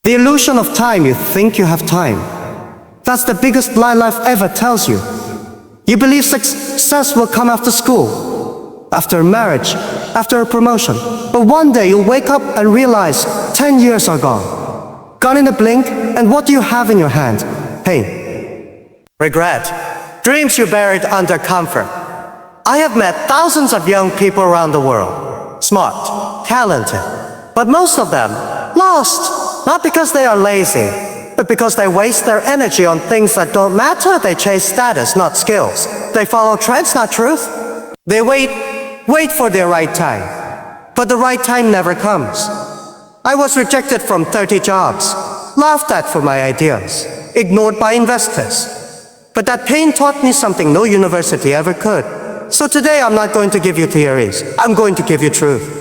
The illusion of time, you think you have time. That's the biggest lie life ever tells you. You believe success will come after school, after marriage, after a promotion. But one day you'll wake up and realize 10 years are gone. Gone in a blink, and what do you have in your hand? Pain. Regret. Dreams you buried under comfort. I have met thousands of young people around the world. Smart, talented, but most of them lost. Not because they are lazy, but because they waste their energy on things that don't matter. They chase status, not skills. They follow trends, not truth. They wait for their right time. But the right time never comes. I was rejected from 30 jobs, laughed at for my ideas, ignored by investors. But that pain taught me something no university ever could. So today I'm not going to give you theories, I'm going to give you truth.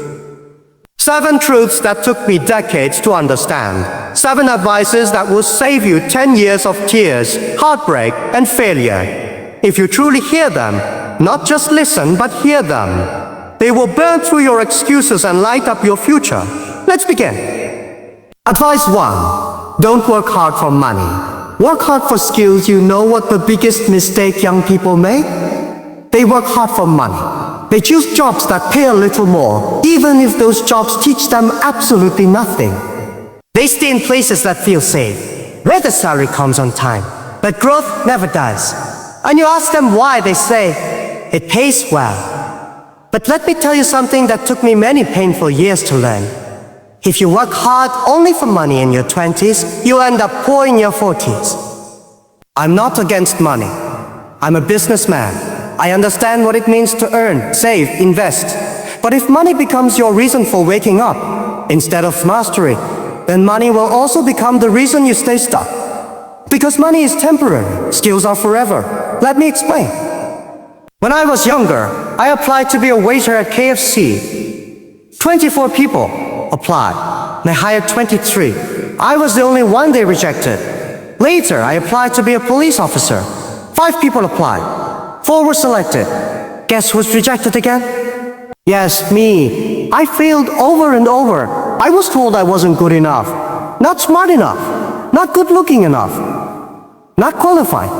7 truths that took me decades to understand. 7 advices that will save you 10 years of tears, heartbreak, and failure. If you truly hear them, not just listen, but hear them, they will burn through your excuses and light up your future. Let's begin. Advice 1. Don't work hard for money. Work hard for skills. You know what the biggest mistake young people make? They work hard for money. They choose jobs that pay a little more, even if those jobs teach them absolutely nothing. They stay in places that feel safe, where the salary comes on time, but growth never does. And you ask them why, they say, it pays well. But let me tell you something that took me many painful years to learn. If you work hard only for money in your 20s, you'll end up poor in your 40s. I'm not against money. I'm a businessman. I understand what it means to earn, save, invest. But if money becomes your reason for waking up, instead of mastery, then money will also become the reason you stay stuck. Because money is temporary, skills are forever. Let me explain. When I was younger, I applied to be a waiter at KFC. 24 people applied. They hired 23. I was the only one they rejected. Later, I applied to be a police officer. 5 people applied. 4 were selected. Guess who's rejected again? Yes, me. I failed over and over. I was told I wasn't good enough, not smart enough, not good looking enough, not qualified.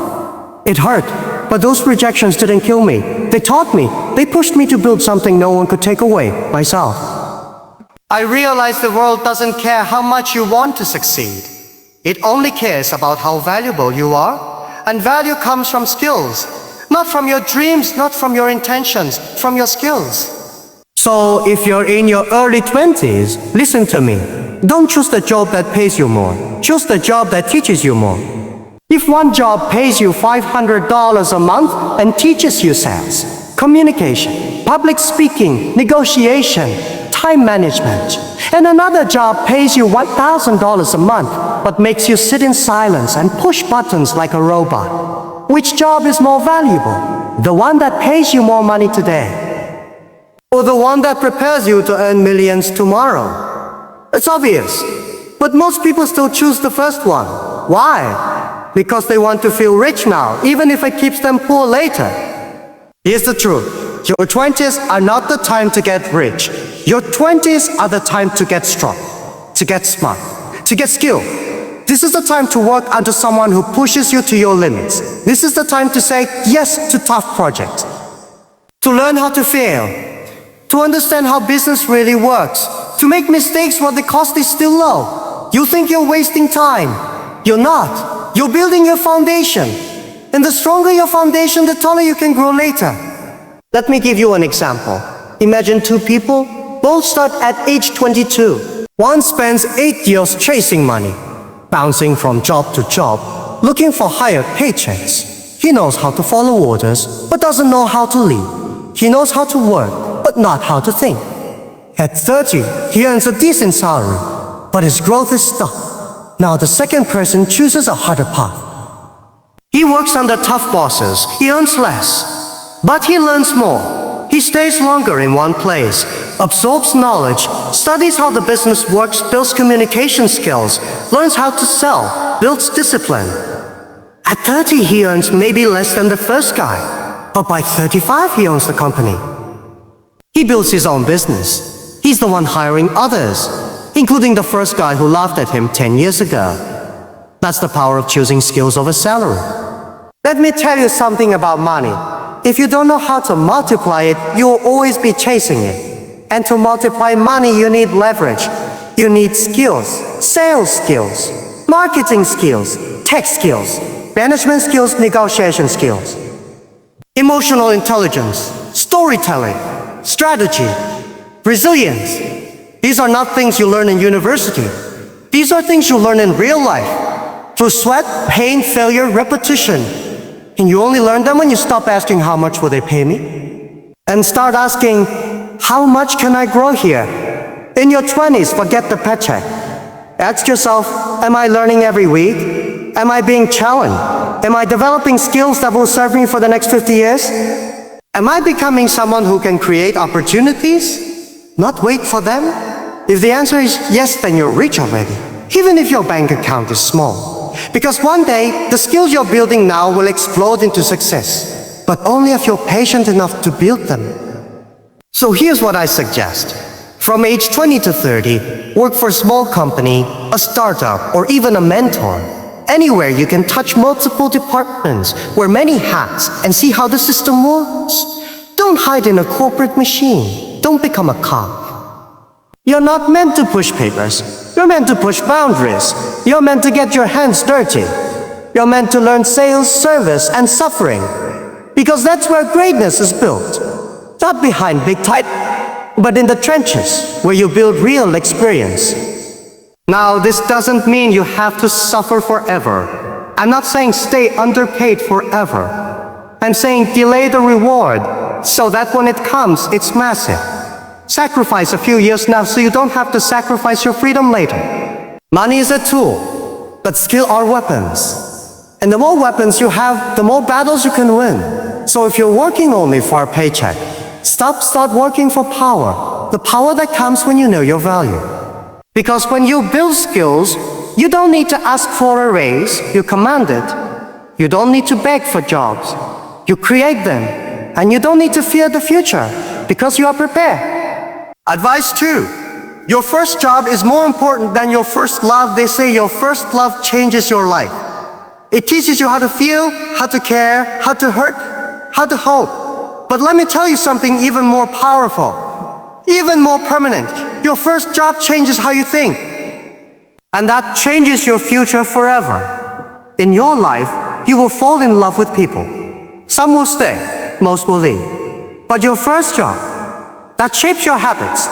It hurt, but those rejections didn't kill me. They taught me. They pushed me to build something no one could take away, myself. I realized the world doesn't care how much you want to succeed. It only cares about how valuable you are, and value comes from skills. Not from your dreams, not from your intentions, from your skills. So if you're in your early 20s, listen to me. Don't choose the job that pays you more. Choose the job that teaches you more. If one job pays you $500 a month and teaches you sales, communication, public speaking, negotiation, time management, and another job pays you $1,000 a month but makes you sit in silence and push buttons like a robot, which job is more valuable? The one that pays you more money today, or the one that prepares you to earn millions tomorrow? It's obvious, but most people still choose the first one. Why? Because they want to feel rich now, even if it keeps them poor later. Here's the truth. Your 20s are not the time to get rich. Your 20s are the time to get strong, to get smart, to get skilled. This is the time to work under someone who pushes you to your limits. This is the time to say yes to tough projects, to learn how to fail, to understand how business really works, to make mistakes while the cost is still low. You think you're wasting time. You're not. You're building your foundation. And the stronger your foundation, the taller you can grow later. Let me give you an example. Imagine 2 people, both start at age 22. One spends 8 years chasing money, bouncing from job to job, looking for higher paychecks. He knows how to follow orders, but doesn't know how to lead. He knows how to work, but not how to think. At 30, he earns a decent salary, but his growth is stuck. Now the second person chooses a harder path. He works under tough bosses. He earns less, but he learns more. He stays longer in one place, absorbs knowledge, studies how the business works, builds communication skills, learns how to sell, builds discipline. At 30, he earns maybe less than the first guy, but by 35, he owns the company. He builds his own business. He's the one hiring others. including the first guy who laughed at him 10 years ago. That's the power of choosing skills over salary. Let me tell you something about money. If you don't know how to multiply it, you'll always be chasing it. And to multiply money, you need leverage. You need skills, sales skills, marketing skills, tech skills, management skills, negotiation skills, emotional intelligence, storytelling, strategy, resilience. These are not things you learn in university. These are things you learn in real life, through sweat, pain, failure, repetition. And you only learn them when you stop asking how much will they pay me, and start asking, how much can I grow here? In your 20s, forget the paycheck. Ask yourself, am I learning every week? Am I being challenged? Am I developing skills that will serve me for the next 50 years? Am I becoming someone who can create opportunities, not wait for them? If the answer is yes, then you're rich already, even if your bank account is small. Because one day, the skills you're building now will explode into success, but only if you're patient enough to build them. So here's what I suggest. From age 20 to 30, work for a small company, a startup, or even a mentor. Anywhere you can touch multiple departments, wear many hats, and see how the system works. Don't hide in a corporate machine. Don't become a cop. You're not meant to push papers. You're meant to push boundaries. You're meant to get your hands dirty. You're meant to learn sales, service, and suffering. Because that's where greatness is built. Not behind big titles, but in the trenches, where you build real experience. Now, this doesn't mean you have to suffer forever. I'm not saying stay underpaid forever. I'm saying delay the reward, so that when it comes, it's massive. Sacrifice a few years now so you don't have to sacrifice your freedom later. Money is a tool, but skill are weapons. And the more weapons you have, the more battles you can win. So if you're working only for a paycheck, start working for power. The power that comes when you know your value. Because when you build skills, you don't need to ask for a raise, you command it. You don't need to beg for jobs. You create them. And you don't need to fear the future, because you are prepared. Advice 2. Your first job is more important than your first love. They say your first love changes your life. It teaches you how to feel, how to care, how to hurt, how to hope. But let me tell you something even more powerful, even more permanent. Your first job changes how you think. And that changes your future forever. In your life, you will fall in love with people. Some will stay, most will leave. But your first job, that shapes your habits.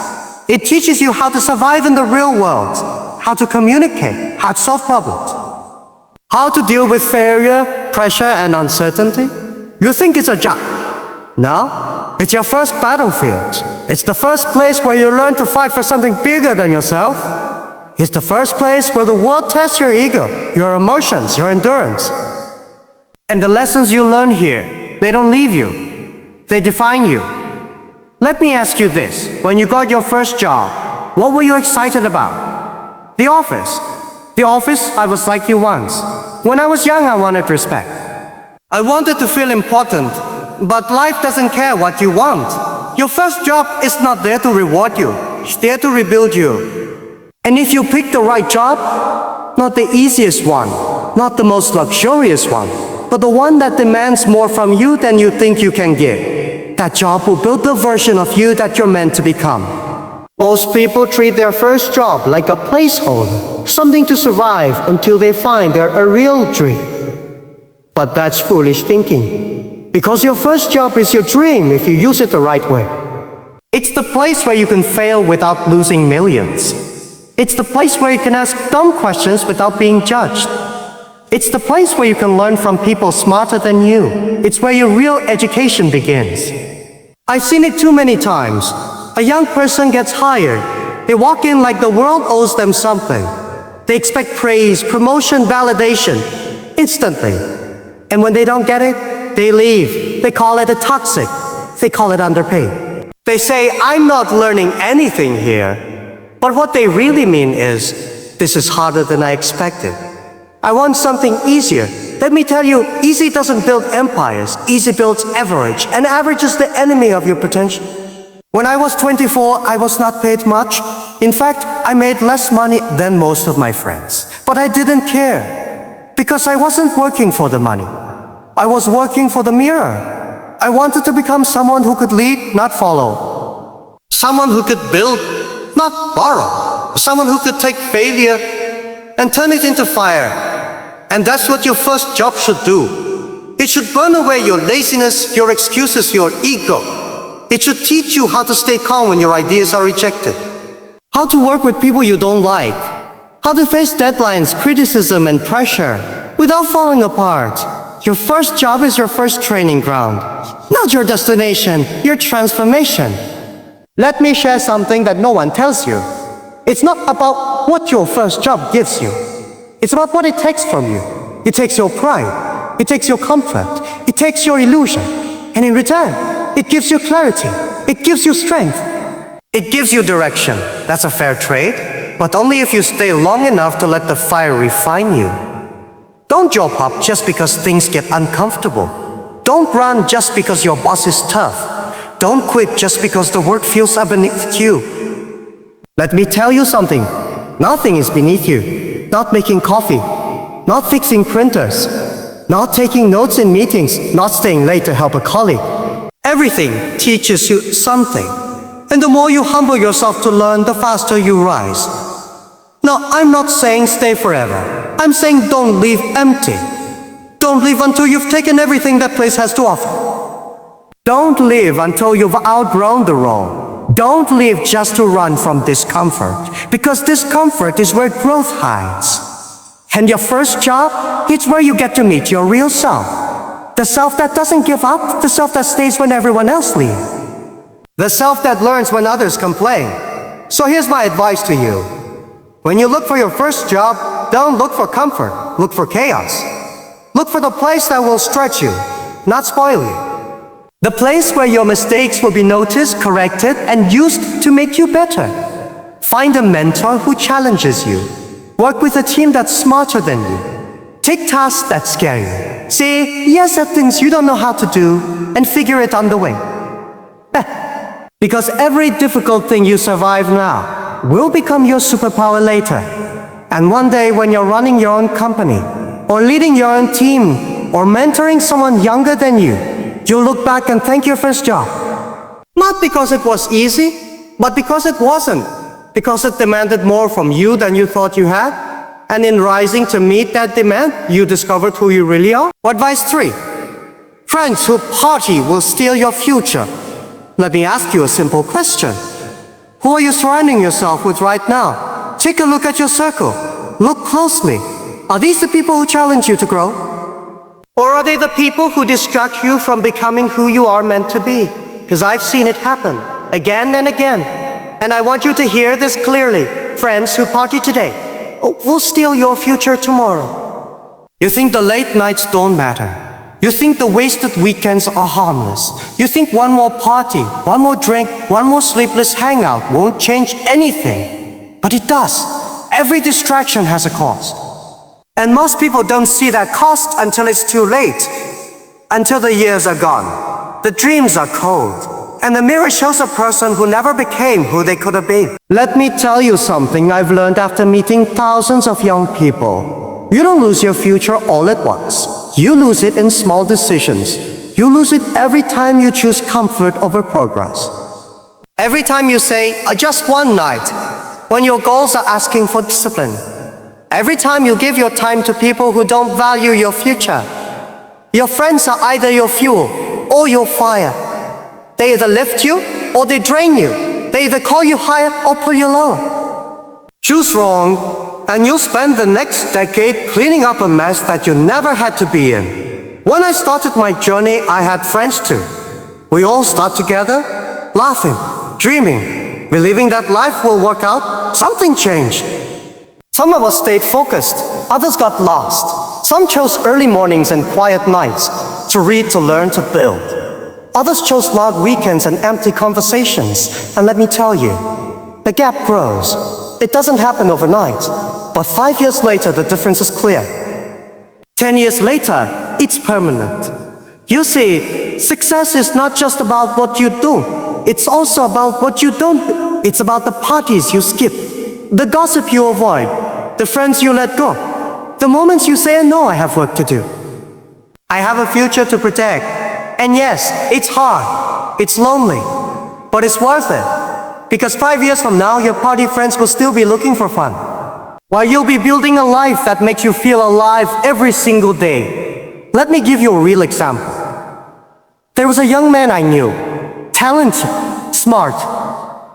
It teaches you how to survive in the real world, how to communicate, how to solve problems, how to deal with failure, pressure, and uncertainty. You think it's a job. No, it's your first battlefield. It's the first place where you learn to fight for something bigger than yourself. It's the first place where the world tests your ego, your emotions, your endurance. And the lessons you learn here, they don't leave you. They define you. Let me ask you this. When you got your first job, what were you excited about? The office. The office, I was like you once. When I was young, I wanted respect. I wanted to feel important, but life doesn't care what you want. Your first job is not there to reward you. It's there to rebuild you. And if you pick the right job, not the easiest one, not the most luxurious one, but the one that demands more from you than you think you can give. That job will build the version of you that you're meant to become. Most people treat their first job like a placeholder, something to survive until they find a real dream. But that's foolish thinking. Because your first job is your dream if you use it the right way. It's the place where you can fail without losing millions. It's the place where you can ask dumb questions without being judged. It's the place where you can learn from people smarter than you. It's where your real education begins. I've seen it too many times. A young person gets hired. They walk in like the world owes them something. They expect praise, promotion, validation, instantly. And when they don't get it, they leave. They call it a toxic. They call it underpaid. They say, I'm not learning anything here. But what they really mean is, this is harder than I expected. I want something easier. Let me tell you, easy doesn't build empires. Easy builds average, and average is the enemy of your potential. When I was 24, I was not paid much. In fact, I made less money than most of my friends. But I didn't care, because I wasn't working for the money. I was working for the mirror. I wanted to become someone who could lead, not follow. Someone who could build, not borrow. Someone who could take failure and turn it into fire. And that's what your first job should do. It should burn away your laziness, your excuses, your ego. It should teach you how to stay calm when your ideas are rejected. How to work with people you don't like. How to face deadlines, criticism, and pressure without falling apart. Your first job is your first training ground. Not your destination, your transformation. Let me share something that no one tells you. It's not about what your first job gives you. It's about what it takes from you. It takes your pride. It takes your comfort. It takes your illusion. And in return, it gives you clarity. It gives you strength. It gives you direction. That's a fair trade, but only if you stay long enough to let the fire refine you. Don't job hop just because things get uncomfortable. Don't run just because your boss is tough. Don't quit just because the work feels beneath you. Let me tell you something. Nothing is beneath you. Not making coffee. Not fixing printers. Not taking notes in meetings. Not staying late to help a colleague. Everything teaches you something. And the more you humble yourself to learn, the faster you rise. Now, I'm not saying stay forever. I'm saying don't leave empty. Don't leave until you've taken everything that place has to offer. Don't leave until you've outgrown the role. Don't leave just to run from discomfort, because discomfort is where growth hides. And your first job, it's where you get to meet your real self. The self that doesn't give up, the self that stays when everyone else leaves. The self that learns when others complain. So here's my advice to you. When you look for your first job, don't look for comfort, look for chaos. Look for the place that will stretch you, not spoil you. The place where your mistakes will be noticed, corrected, and used to make you better. Find a mentor who challenges you. Work with a team that's smarter than you. Take tasks that scare you. Say yes at things you don't know how to do, and figure it on the way. Because every difficult thing you survive now will become your superpower later. And one day when you're running your own company, or leading your own team, or mentoring someone younger than you, you'll look back and thank your first job. Not because it was easy, but because it wasn't. Because it demanded more from you than you thought you had. And in rising to meet that demand, you discovered who you really are. Advice 3. Friends who party will steal your future. Let me ask you a simple question. Who are you surrounding yourself with right now? Take a look at your circle. Look closely. Are these the people who challenge you to grow? Or are they the people who distract you from becoming who you are meant to be? Because I've seen it happen again and again. And I want you to hear this clearly. Friends who party today will steal your future tomorrow. You think the late nights don't matter. You think the wasted weekends are harmless. You think one more party, one more drink, one more sleepless hangout won't change anything. But it does. Every distraction has a cost. And most people don't see that cost until it's too late. Until the years are gone. The dreams are cold. And the mirror shows a person who never became who they could have been. Let me tell you something I've learned after meeting thousands of young people. You don't lose your future all at once. You lose it in small decisions. You lose it every time you choose comfort over progress. Every time you say, just one night, when your goals are asking for discipline. Every time you give your time to people who don't value your future. Your friends are either your fuel or your fire. They either lift you or they drain you. They either call you higher or pull you lower. Choose wrong, and you'll spend the next decade cleaning up a mess that you never had to be in. When I started my journey, I had friends too. We all start together, laughing, dreaming, believing that life will work out. Something changed. Some of us stayed focused, others got lost. Some chose early mornings and quiet nights to read, to learn, to build. Others chose loud weekends and empty conversations. And let me tell you, the gap grows. It doesn't happen overnight, but 5 years later, the difference is clear. 10 years later, it's permanent. You see, success is not just about what you do. It's also about what you don't. It's about the parties you skip, the gossip you avoid, the friends you let go, the moments you say, no, I have work to do. I have a future to protect. And yes, it's hard, it's lonely, but it's worth it. Because 5 years from now, your party friends will still be looking for fun, while you'll be building a life that makes you feel alive every single day. Let me give you a real example. There was a young man I knew, talented, smart,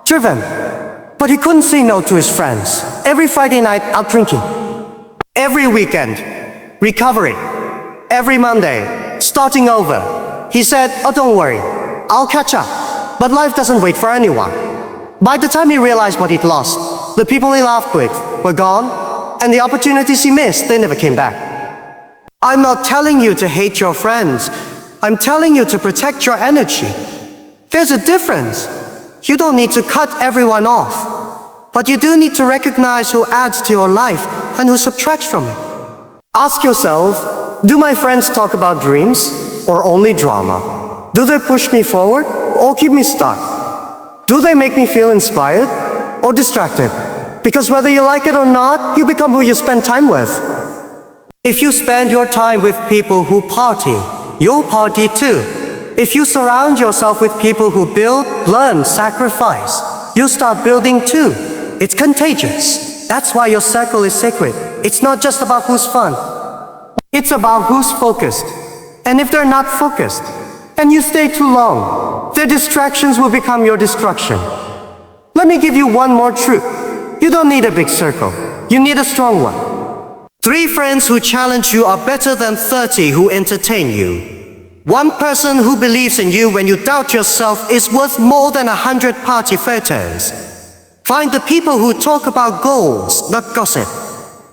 driven, but he couldn't say no to his friends. Every Friday night, out drinking. Every weekend, recovery. Every Monday, starting over. He said, oh, don't worry, I'll catch up. But life doesn't wait for anyone. By the time he realized what he'd lost, the people he laughed with were gone, and the opportunities he missed, they never came back. I'm not telling you to hate your friends. I'm telling you to protect your energy. There's a difference. You don't need to cut everyone off, but you do need to recognize who adds to your life and who subtracts from it. Ask yourself, do my friends talk about dreams or only drama? Do they push me forward or keep me stuck? Do they make me feel inspired or distracted? Because whether you like it or not, you become who you spend time with. If you spend your time with people who party, you'll party too. If you surround yourself with people who build, learn, sacrifice, you'll start building too. It's contagious. That's why your circle is sacred. It's not just about who's fun. It's about who's focused. And if they're not focused, and you stay too long, their distractions will become your destruction. Let me give you one more truth. You don't need a big circle. You need a strong one. 3 friends who challenge you are better than 30 who entertain you. 1 person who believes in you when you doubt yourself is worth more than 100 party photos. Find the people who talk about goals, not gossip.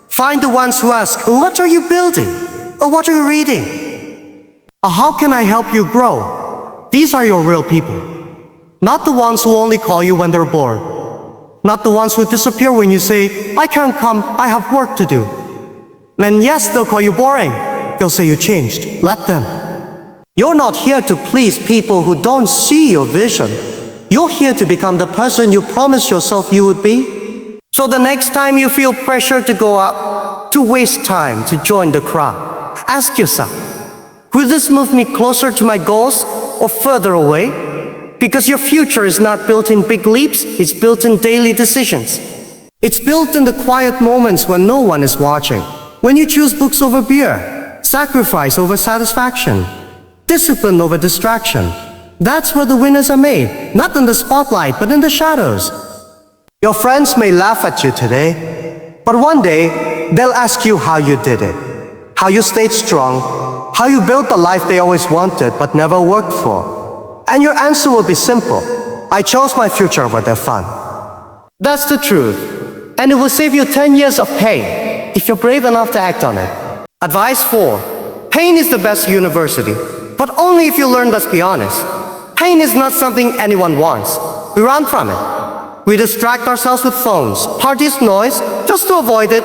Find the ones who ask, what are you building? Or what are you reading? Or how can I help you grow? These are your real people. Not the ones who only call you when they're bored. Not the ones who disappear when you say, I can't come, I have work to do. And yes, they'll call you boring. They'll say you changed. Let them. You're not here to please people who don't see your vision. You're here to become the person you promised yourself you would be. So the next time you feel pressure to go out, to waste time, to join the crowd, ask yourself, will this move me closer to my goals or further away? Because your future is not built in big leaps, it's built in daily decisions. It's built in the quiet moments when no one is watching. When you choose books over beer, sacrifice over satisfaction, discipline over distraction. That's where the winners are made, not in the spotlight, but in the shadows. Your friends may laugh at you today, but one day, they'll ask you how you did it, how you stayed strong, how you built the life they always wanted but never worked for. And your answer will be simple. I chose my future over their fun. That's the truth. And it will save you 10 years of pain, if you're brave enough to act on it. Advice 4. Pain is the best university, but only if you learn, let's be honest. Pain is not something anyone wants. We run from it. We distract ourselves with phones, parties, noise, just to avoid it.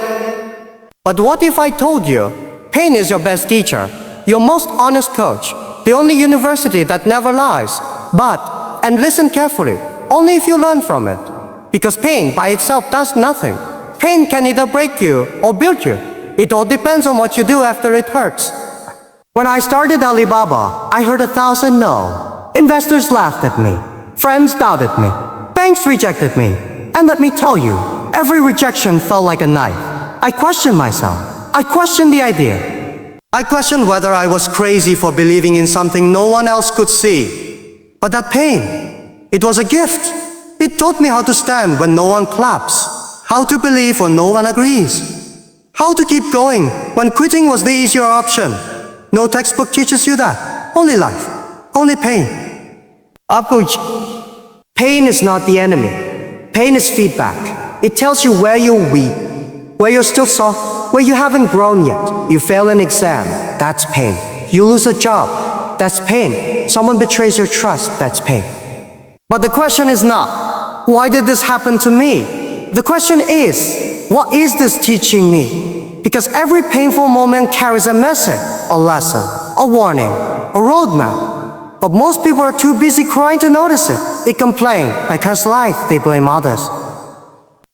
But what if I told you, pain is your best teacher, your most honest coach, the only university that never lies. But, and listen carefully, only if you learn from it. Because pain by itself does nothing. Pain can either break you or build you. It all depends on what you do after it hurts. When I started Alibaba, I heard 1,000 no. Investors laughed at me. Friends doubted me. Banks rejected me. And let me tell you, every rejection felt like a knife. I questioned myself. I questioned the idea. I questioned whether I was crazy for believing in something no one else could see. But that pain, it was a gift. It taught me how to stand when no one claps, how to believe when no one agrees, how to keep going when quitting was the easier option. No textbook teaches you that. Only life. Only pain. Pain is not the enemy. Pain is feedback. It tells you where you're weak, where you're still soft, where you haven't grown yet. You fail an exam, that's pain. You lose a job, that's pain. Someone betrays your trust, that's pain. But the question is not, why did this happen to me? The question is, what is this teaching me? Because every painful moment carries a message, a lesson, a warning, a roadmap. But most people are too busy crying to notice it. They complain, I curse life, they blame others.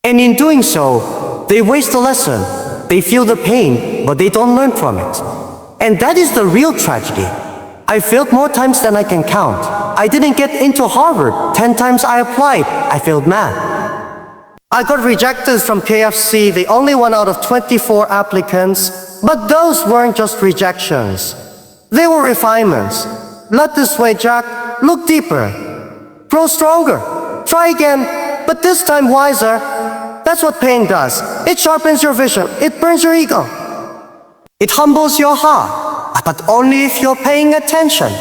And in doing so, they waste the lesson. They feel the pain, but they don't learn from it. And that is the real tragedy. I failed more times than I can count. I didn't get into Harvard. 10 times I applied. I failed math. I got rejected from KFC, the only one out of 24 applicants. But those weren't just rejections. They were refinements. Not this way, Jack. Look deeper. Grow stronger. Try again, but this time wiser. That's what pain does. It sharpens your vision. It burns your ego. It humbles your heart, but only if you're paying attention.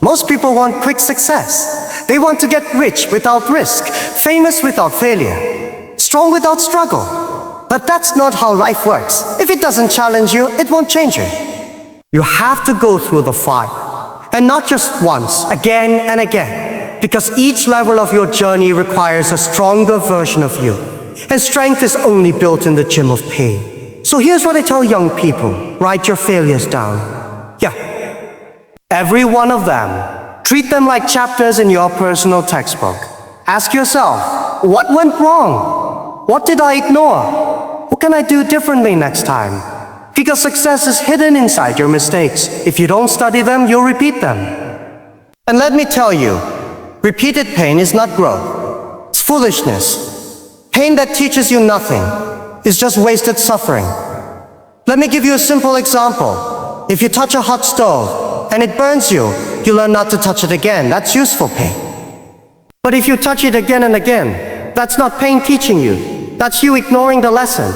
Most people want quick success. They want to get rich without risk, famous without failure, strong without struggle. But that's not how life works. If it doesn't challenge you, it won't change you. You have to go through the fire. And not just once, again and again. Because each level of your journey requires a stronger version of you. And strength is only built in the gym of pain. So here's what I tell young people. Write your failures down. Yeah. Every one of them. Treat them like chapters in your personal textbook. Ask yourself, what went wrong? What did I ignore? What can I do differently next time? Because success is hidden inside your mistakes. If you don't study them, you'll repeat them. And let me tell you, repeated pain is not growth. It's foolishness. Pain that teaches you nothing is just wasted suffering. Let me give you a simple example. If you touch a hot stove and it burns you, you learn not to touch it again. That's useful pain. But if you touch it again and again, that's not pain teaching you. That's you ignoring the lesson.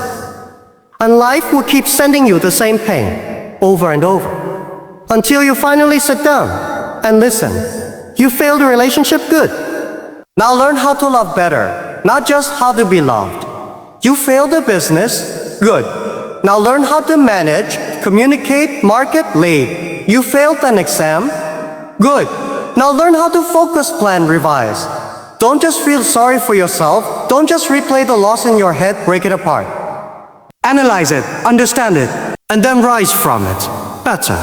And life will keep sending you the same pain over and over until you finally sit down and listen. You failed a relationship? Good. Now learn how to love better, not just how to be loved. You failed a business? Good. Now learn how to manage, communicate, market, lead. You failed an exam? Good. Now learn how to focus, plan, revise. Don't just feel sorry for yourself. Don't just replay the loss in your head, break it apart. Analyze it, understand it, and then rise from it. Better.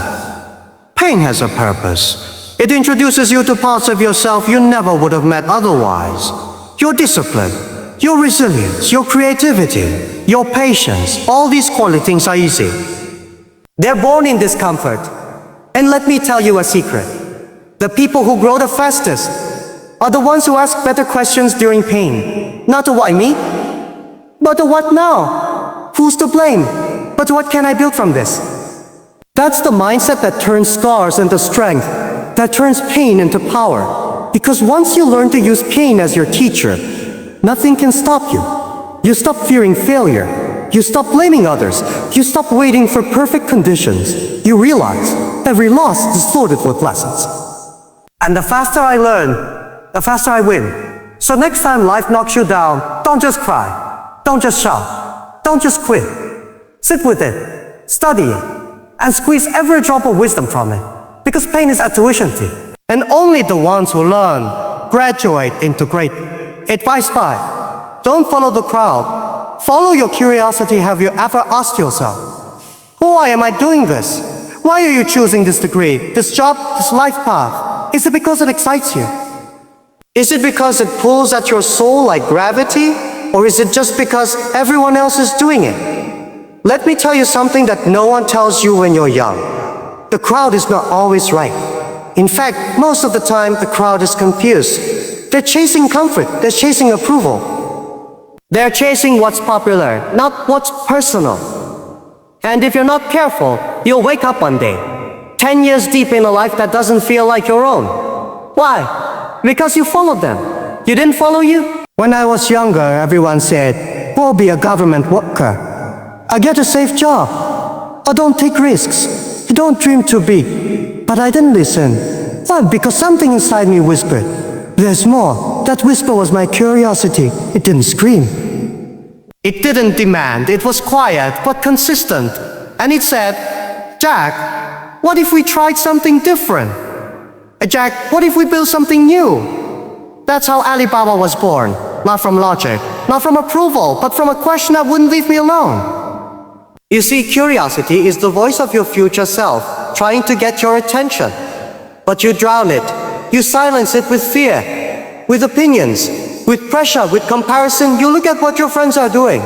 Pain has a purpose. It introduces you to parts of yourself you never would have met otherwise. Your discipline, your resilience, your creativity, your patience, all these qualities are easy. They're born in discomfort. And let me tell you a secret. The people who grow the fastest are the ones who ask better questions during pain. Not the why me, but the what now. Who's to blame? But what can I build from this? That's the mindset that turns scars into strength, that turns pain into power. Because once you learn to use pain as your teacher, nothing can stop you. You stop fearing failure. You stop blaming others. You stop waiting for perfect conditions. You realize every loss is loaded with lessons. And the faster I learn, the faster I win. So next time life knocks you down, don't just cry. Don't just shout. Don't just quit. Sit with it, study it, and squeeze every drop of wisdom from it. Because pain is a tuition fee. And only the ones who learn graduate into great. Advice 5. Don't follow the crowd. Follow your curiosity. Have you ever asked yourself, why am I doing this? Why are you choosing this degree, this job, this life path? Is it because it excites you? Is it because it pulls at your soul like gravity? Or is it just because everyone else is doing it? Let me tell you something that no one tells you when you're young. The crowd is not always right. In fact, most of the time, the crowd is confused. They're chasing comfort. They're chasing approval. They're chasing what's popular, not what's personal. And if you're not careful, you'll wake up one day, 10 years deep in a life that doesn't feel like your own. Why? Because you followed them. You didn't follow you? When I was younger, everyone said, go be a government worker. I get a safe job. Or don't take risks. You don't dream too big. But I didn't listen. Why? Because something inside me whispered, there's more. That whisper was my curiosity. It didn't scream. It didn't demand. It was quiet, but consistent. And it said, Jack, what if we tried something different? Jack, what if we built something new? That's how Alibaba was born. Not from logic, not from approval, but from a question that wouldn't leave me alone. You see, curiosity is the voice of your future self, trying to get your attention. But you drown it. You silence it with fear, with opinions, with pressure, with comparison. You look at what your friends are doing.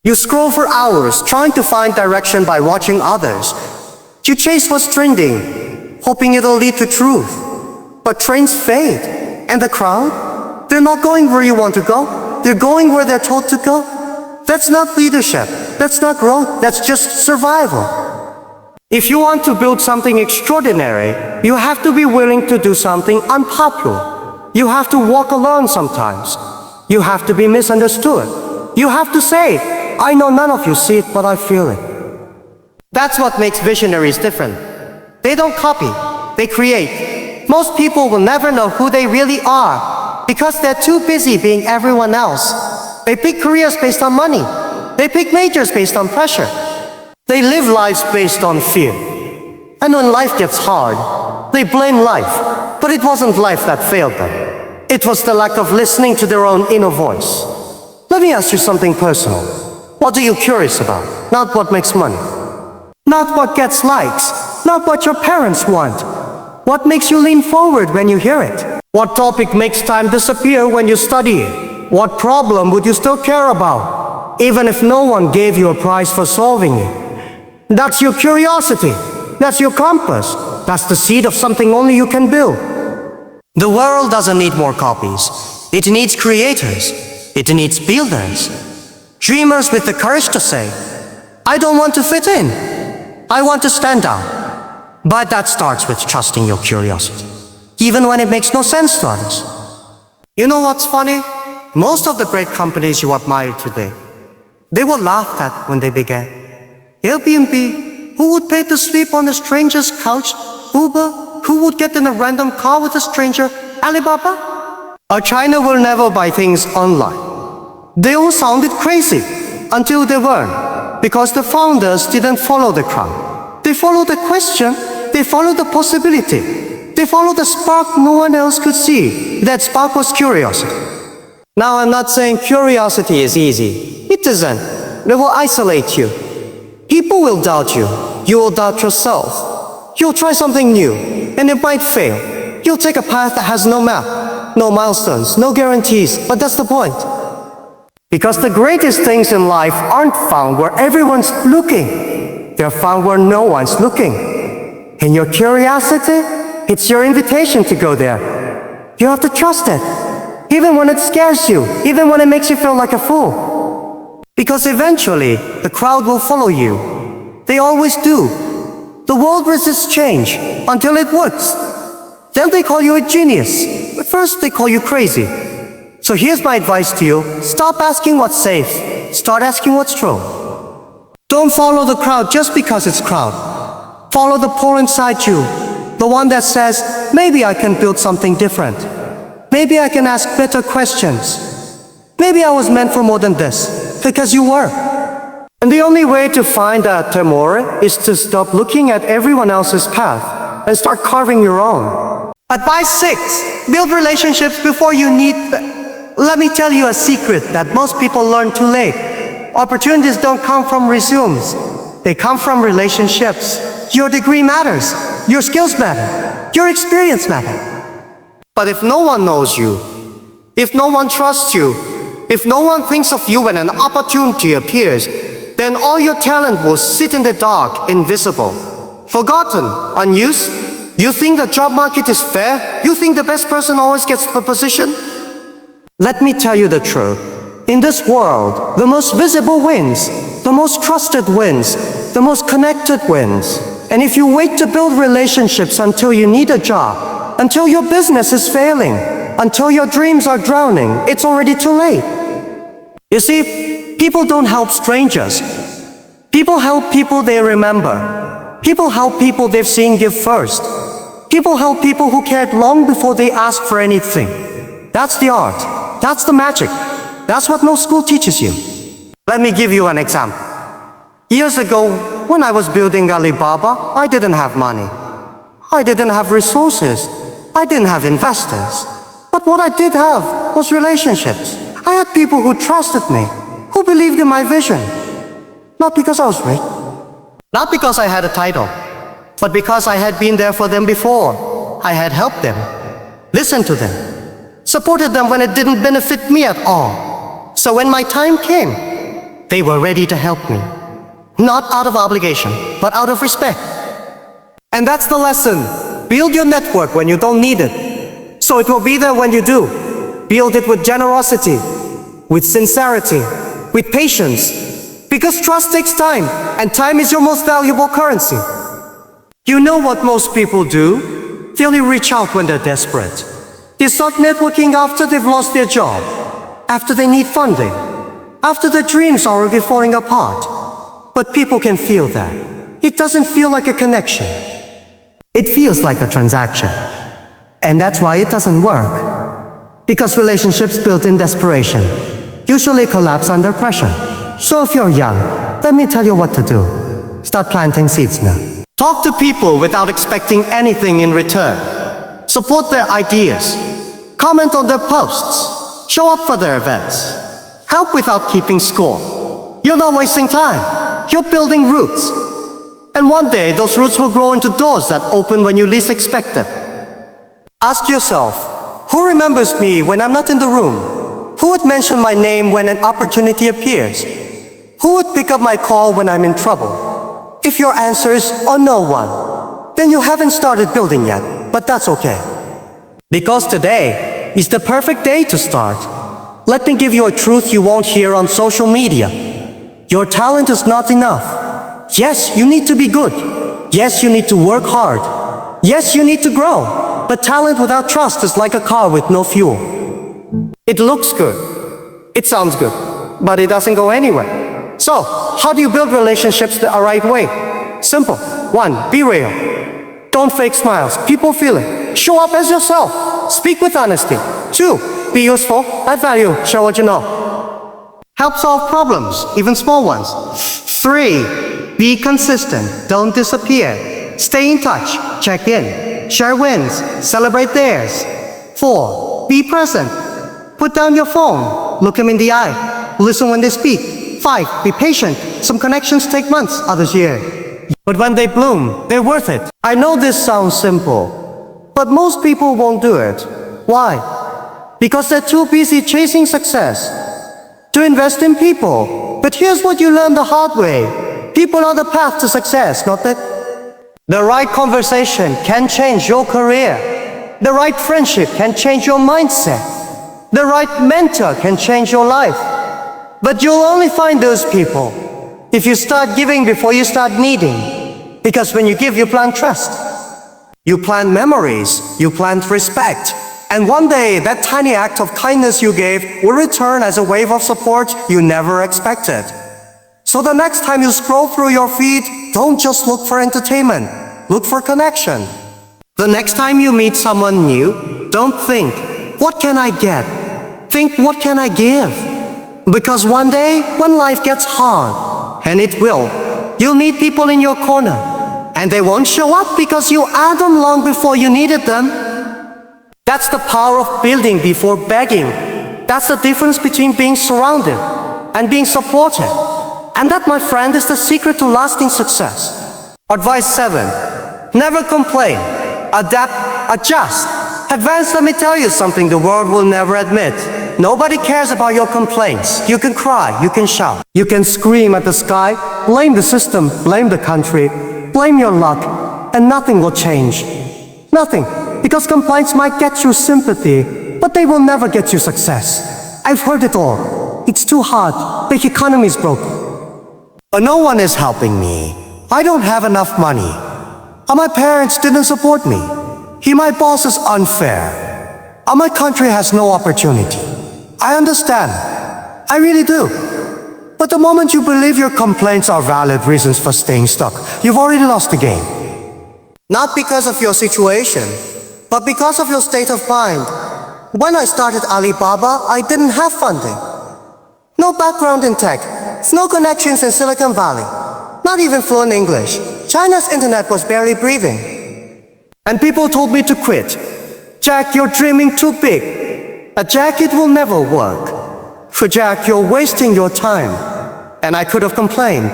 You scroll for hours trying to find direction by watching others. You chase what's trending, hoping it'll lead to truth. But trends fade. And the crowd? They're not going where you want to go. They're going where they're told to go. That's not leadership. That's not growth. That's just survival. If you want to build something extraordinary, you have to be willing to do something unpopular. You have to walk alone sometimes. You have to be misunderstood. You have to say, I know none of you see it, but I feel it. That's what makes visionaries different. They don't copy, they create. Most people will never know who they really are because they're too busy being everyone else. They pick careers based on money. They pick majors based on pressure. They live lives based on fear. And when life gets hard, they blame life. But it wasn't life that failed them. It was the lack of listening to their own inner voice. Let me ask you something personal. What are you curious about? Not what makes money. Not what gets likes. Not what your parents want. What makes you lean forward when you hear it? What topic makes time disappear when you study it? What problem would you still care about, even if no one gave you a prize for solving it? That's your curiosity. That's your compass. That's the seed of something only you can build. The world doesn't need more copies. It needs creators. It needs builders. Dreamers with the courage to say, I don't want to fit in. I want to stand out. But that starts with trusting your curiosity, even when it makes no sense to others. You know what's funny? Most of the great companies you admire today, they were laughed at when they began. Airbnb, who would pay to sleep on a stranger's couch? Uber, who would get in a random car with a stranger? Alibaba? China will never buy things online. They all sounded crazy until they weren't, because the founders didn't follow the crowd. They followed the question, they followed the possibility. They followed the spark no one else could see. That spark was curiosity. Now I'm not saying curiosity is easy. It isn't. It will isolate you. People will doubt you. You will doubt yourself. You'll try something new, and it might fail. You'll take a path that has no map, no milestones, no guarantees, but that's the point. Because the greatest things in life aren't found where everyone's looking. They're found where no one's looking. And your curiosity, it's your invitation to go there. You have to trust it. Even when it scares you, even when it makes you feel like a fool. Because eventually, the crowd will follow you. They always do. The world resists change until it works. Then they call you a genius. But first they call you crazy. So here's my advice to you. Stop asking what's safe. Start asking what's true. Don't follow the crowd just because it's crowd. Follow the pull inside you. The one that says, maybe I can build something different. Maybe I can ask better questions. Maybe I was meant for more than this, because you were. And the only way to find that temor is to stop looking at everyone else's path and start carving your own. Advice 6, build relationships before you need them. Let me tell you a secret that most people learn too late. Opportunities don't come from resumes. They come from relationships. Your degree matters. Your skills matter. Your experience matters. But if no one knows you, if no one trusts you, if no one thinks of you when an opportunity appears, then all your talent will sit in the dark, invisible, forgotten, unused. You think the job market is fair? You think the best person always gets the position? Let me tell you the truth. In this world, the most visible wins, the most trusted wins, the most connected wins. And if you wait to build relationships until you need a job, until your business is failing, until your dreams are drowning, it's already too late. You see, people don't help strangers. People help people they remember. People help people they've seen give first. People help people who cared long before they asked for anything. That's the art. That's the magic. That's what no school teaches you. Let me give you an example. Years ago, when I was building Alibaba, I didn't have money. I didn't have resources. I didn't have investors. But what I did have was relationships. I had people who trusted me, who believed in my vision. Not because I was rich. Not because I had a title. But because I had been there for them before. I had helped them, listened to them, supported them when it didn't benefit me at all. So when my time came, they were ready to help me. Not out of obligation, but out of respect. And that's the lesson. Build your network when you don't need it, so it will be there when you do. Build it with generosity, with sincerity, with patience, because trust takes time, and time is your most valuable currency. You know what most people do? They only reach out when they're desperate. They start networking after they've lost their job, after they need funding, after their dreams are already falling apart. But people can feel that. It doesn't feel like a connection. It feels like a transaction. And that's why it doesn't work. Because relationships built in desperation usually collapse under pressure. So if you're young, let me tell you what to do. Start planting seeds now. Talk to people without expecting anything in return. Support their ideas. Comment on their posts. Show up for their events. Help without keeping score. You're not wasting time. You're building roots. And one day, those roots will grow into doors that open when you least expect them. Ask yourself, who remembers me when I'm not in the room? Who would mention my name when an opportunity appears? Who would pick up my call when I'm in trouble? If your answer is, oh, no one, then you haven't started building yet, but that's okay. Because today is the perfect day to start. Let me give you a truth you won't hear on social media. Your talent is not enough. Yes, you need to be good. Yes, you need to work hard. Yes, you need to grow. But talent without trust is like a car with no fuel. It looks good. It sounds good. But it doesn't go anywhere. So, how do you build relationships the right way? Simple. 1. Be real. Don't fake smiles. People feel it. Show up as yourself. Speak with honesty. 2. Be useful. Add value. Show what you know. Help solve problems, even small ones. 3. Be consistent. Don't disappear. Stay in touch. Check in. Share wins. Celebrate theirs. 4. Be present. Put down your phone. Look them in the eye. Listen when they speak. 5. Be patient. Some connections take months, others years. But when they bloom, they're worth it. I know this sounds simple, but most people won't do it. Why? Because they're too busy chasing success to invest in people. But here's what you learn the hard way. People are the path to success, not that. The right conversation can change your career. The right friendship can change your mindset. The right mentor can change your life. But you'll only find those people if you start giving before you start needing. Because when you give, you plant trust. You plant memories. You plant respect. And one day, that tiny act of kindness you gave will return as a wave of support you never expected. So the next time you scroll through your feed, don't just look for entertainment. Look for connection. The next time you meet someone new, don't think, what can I get? Think, what can I give? Because one day, when life gets hard, and it will, you'll need people in your corner. And they won't show up because you had them long before you needed them. That's the power of building before begging. That's the difference between being surrounded and being supported. And that, my friend, is the secret to lasting success. Advice 7. Never complain. Adapt, adjust. Advance, let me tell you something the world will never admit. Nobody cares about your complaints. You can cry, you can shout. You can scream at the sky, blame the system, blame the country, blame your luck, and nothing will change. Nothing. Because complaints might get you sympathy, but they will never get you success. I've heard it all. It's too hard. The economy's broken. No one is helping me. I don't have enough money. My parents didn't support me. My boss is unfair. My country has no opportunity. I understand. I really do. But the moment you believe your complaints are valid reasons for staying stuck, you've already lost the game. Not because of your situation, but because of your state of mind. When I started Alibaba, I didn't have funding. No background in tech. No connections in Silicon Valley. Not even fluent English. China's internet was barely breathing. And people told me to quit. Jack, you're dreaming too big. Jack, it will never work. For Jack, you're wasting your time. And I could have complained.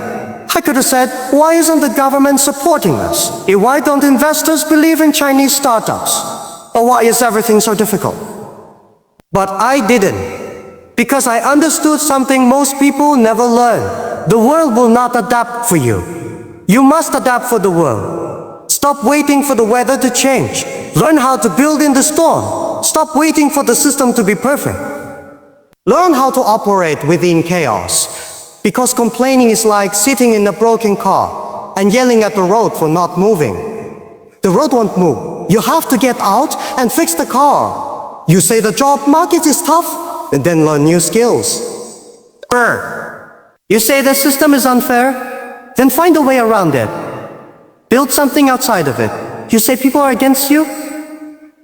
I could have said, why isn't the government supporting us? Why don't investors believe in Chinese startups? Or why is everything so difficult? But I didn't, because I understood something most people never learn. The world will not adapt for you. You must adapt for the world. Stop waiting for the weather to change. Learn how to build in the storm. Stop waiting for the system to be perfect. Learn how to operate within chaos. Because complaining is like sitting in a broken car and yelling at the road for not moving. The road won't move. You have to get out and fix the car. You say the job market is tough, and then learn new skills. You say the system is unfair, then find a way around it. Build something outside of it. You say people are against you,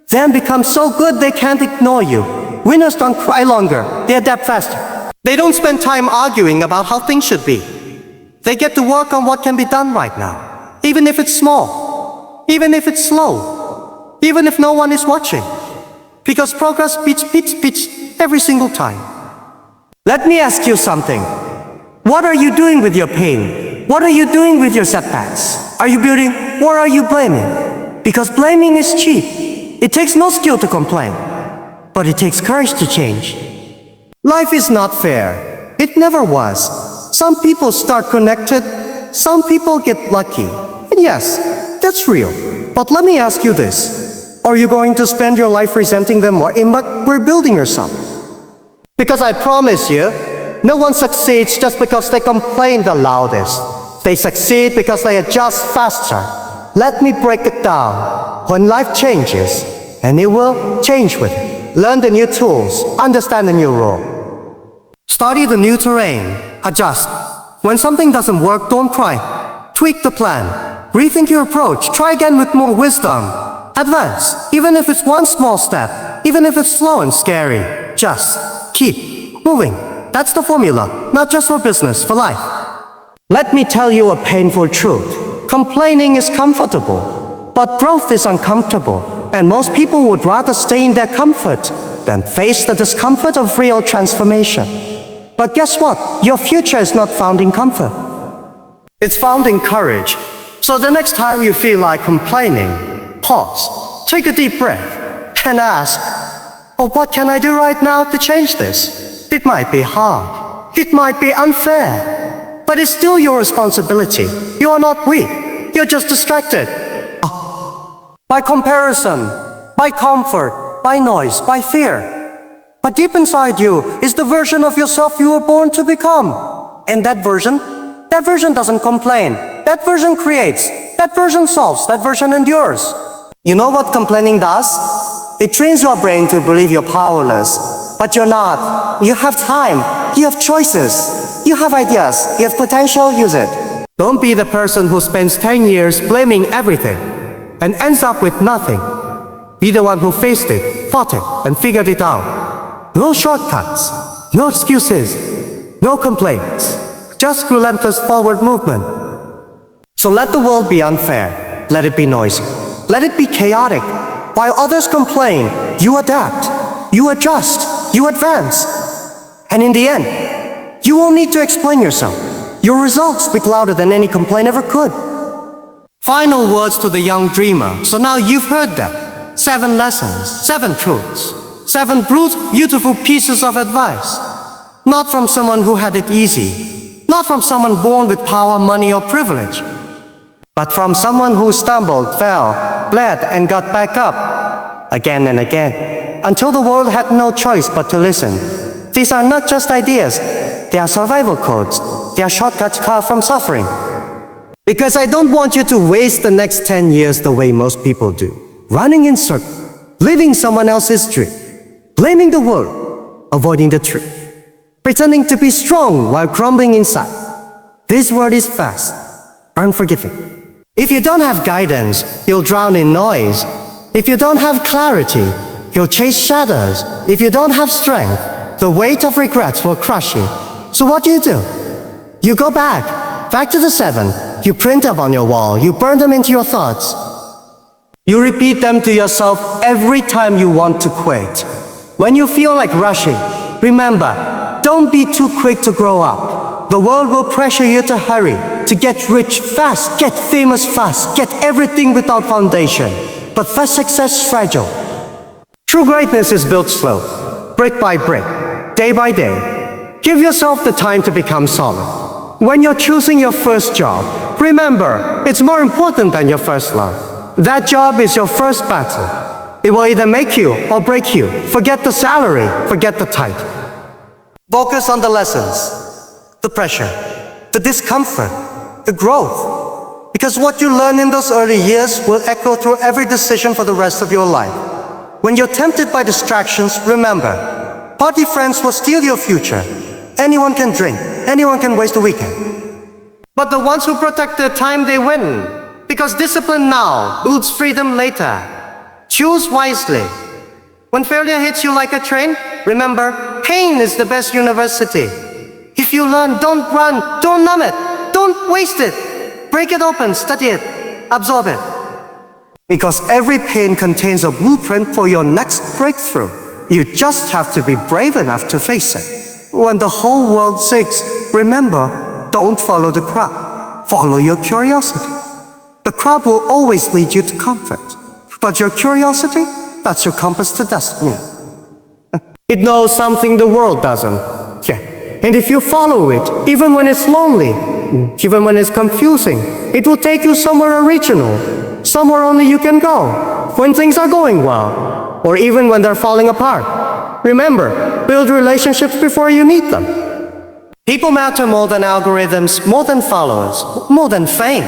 then become so good they can't ignore you. Winners don't cry longer, they adapt faster. They don't spend time arguing about how things should be. They get to work on what can be done right now, even if it's small, even if it's slow, even if no one is watching. Because progress beats every single time. Let me ask you something. What are you doing with your pain? What are you doing with your setbacks? Are you building or are you blaming? Because blaming is cheap. It takes no skill to complain, but it takes courage to change. Life is not fair. It never was. Some people start connected, some people get lucky. And yes, that's real. But let me ask you this. Are you going to spend your life resenting them or rebuilding yourself? Because I promise you, no one succeeds just because they complain the loudest. They succeed because they adjust faster. Let me break it down. When life changes, and it will change with it, learn the new tools, understand the new role. Study the new terrain, adjust. When something doesn't work, don't cry. Tweak the plan. Rethink your approach. Try again with more wisdom. Advance, even if it's one small step, even if it's slow and scary. Just keep moving. That's the formula, not just for business, for life. Let me tell you a painful truth. Complaining is comfortable, but growth is uncomfortable. And most people would rather stay in their comfort than face the discomfort of real transformation. But guess what? Your future is not found in comfort. It's found in courage. So the next time you feel like complaining, pause, take a deep breath, and ask, oh, what can I do right now to change this? It might be hard. It might be unfair. But it's still your responsibility. You are not weak. You're just distracted. By comparison, by comfort, by noise, by fear. But deep inside you is the version of yourself you were born to become. And that version doesn't complain. That version creates. That version solves. That version endures. You know what complaining does? It trains your brain to believe you're powerless. But you're not. You have time. You have choices. You have ideas. You have potential. Use it. Don't be the person who spends 10 years blaming everything and ends up with nothing. Be the one who faced it, fought it, and figured it out. No shortcuts. No excuses. No complaints. Just relentless forward movement. So let the world be unfair. Let it be noisy. Let it be chaotic. While others complain, you adapt. You adjust. You advance. And in the end, you won't need to explain yourself. Your results speak louder than any complaint ever could. Final words to the young dreamer. So now you've heard them. 7 lessons, 7 truths, 7 beautiful pieces of advice. Not from someone who had it easy. Not from someone born with power, money, or privilege. But from someone who stumbled, fell, bled, and got back up. Again and again. Until the world had no choice but to listen. These are not just ideas. They are survival codes. They are shortcuts carved from suffering. Because I don't want you to waste the next 10 years the way most people do. Running in circles, living someone else's dream, blaming the world, avoiding the truth, pretending to be strong while crumbling inside. This world is fast, unforgiving. If you don't have guidance, you'll drown in noise. If you don't have clarity, you'll chase shadows. If you don't have strength, the weight of regrets will crush you. So what do? You go back to the 7. You print them on your wall. You burn them into your thoughts. You repeat them to yourself every time you want to quit. When you feel like rushing, remember, don't be too quick to grow up. The world will pressure you to hurry, to get rich fast, get famous fast, get everything without foundation. But fast success is fragile. True greatness is built slow, brick by brick, day by day. Give yourself the time to become solid. When you're choosing your first job, remember, it's more important than your first love. That job is your first battle. It will either make you or break you. Forget the salary, forget the title. Focus on the lessons. The pressure, the discomfort, the growth. Because what you learn in those early years will echo through every decision for the rest of your life. When you're tempted by distractions, remember, party friends will steal your future. Anyone can drink, anyone can waste a weekend. But the ones who protect their time, they win. Because discipline now builds freedom later. Choose wisely. When failure hits you like a train, remember, pain is the best university. If you learn, don't run, don't numb it, don't waste it. Break it open, study it, absorb it. Because every pain contains a blueprint for your next breakthrough. You just have to be brave enough to face it. When the whole world sinks, remember, don't follow the crowd. Follow your curiosity. The crowd will always lead you to comfort. But your curiosity, that's your compass to destiny. It knows something the world doesn't. Yeah. And if you follow it, even when it's lonely, even when it's confusing, it will take you somewhere original, somewhere only you can go, when things are going well, or even when they're falling apart. Remember, build relationships before you need them. People matter more than algorithms, more than followers, more than fame.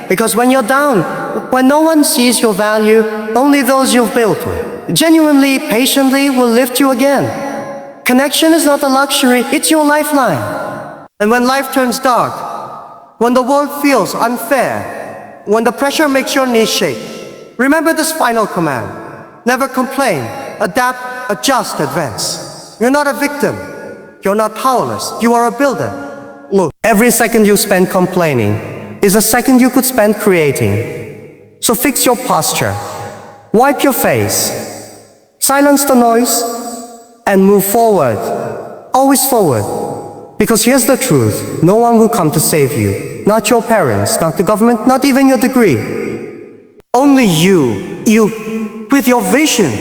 Because when you're down, when no one sees your value, only those you've built with, genuinely, patiently, will lift you again. Connection is not a luxury, it's your lifeline. And when life turns dark, when the world feels unfair, when the pressure makes your knees shake, remember this final command. Never complain, adapt, adjust, advance. You're not a victim. You're not powerless. You are a builder. Look, every second you spend complaining is a second you could spend creating. So fix your posture. Wipe your face. Silence the noise. And move forward. Always forward. Because here's the truth. No one will come to save you. Not your parents, not the government, not even your degree. Only you. You, with your vision,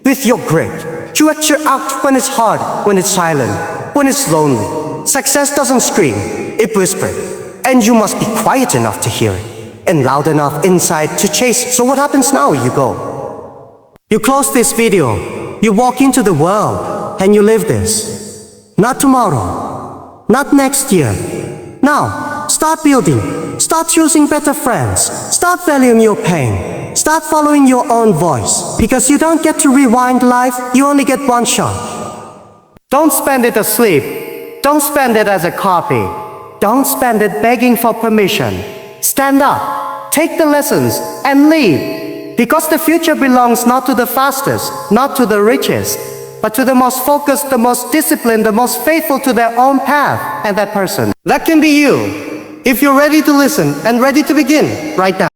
with your grit. You act out when it's hard, when it's silent, when it's lonely. Success doesn't scream, it whispers. And you must be quiet enough to hear it. And loud enough inside to chase. So what happens now? You go. You close this video. You walk into the world and you live this. Not tomorrow, not next year. Now, start building, start choosing better friends, start valuing your pain, start following your own voice. Because you don't get to rewind life, you only get one shot. Don't spend it asleep. Don't spend it as a copy. Don't spend it begging for permission. Stand up, take the lessons, and lead. Because the future belongs not to the fastest, not to the richest, but to the most focused, the most disciplined, the most faithful to their own path, and that person. That can be you, if you're ready to listen and ready to begin right now.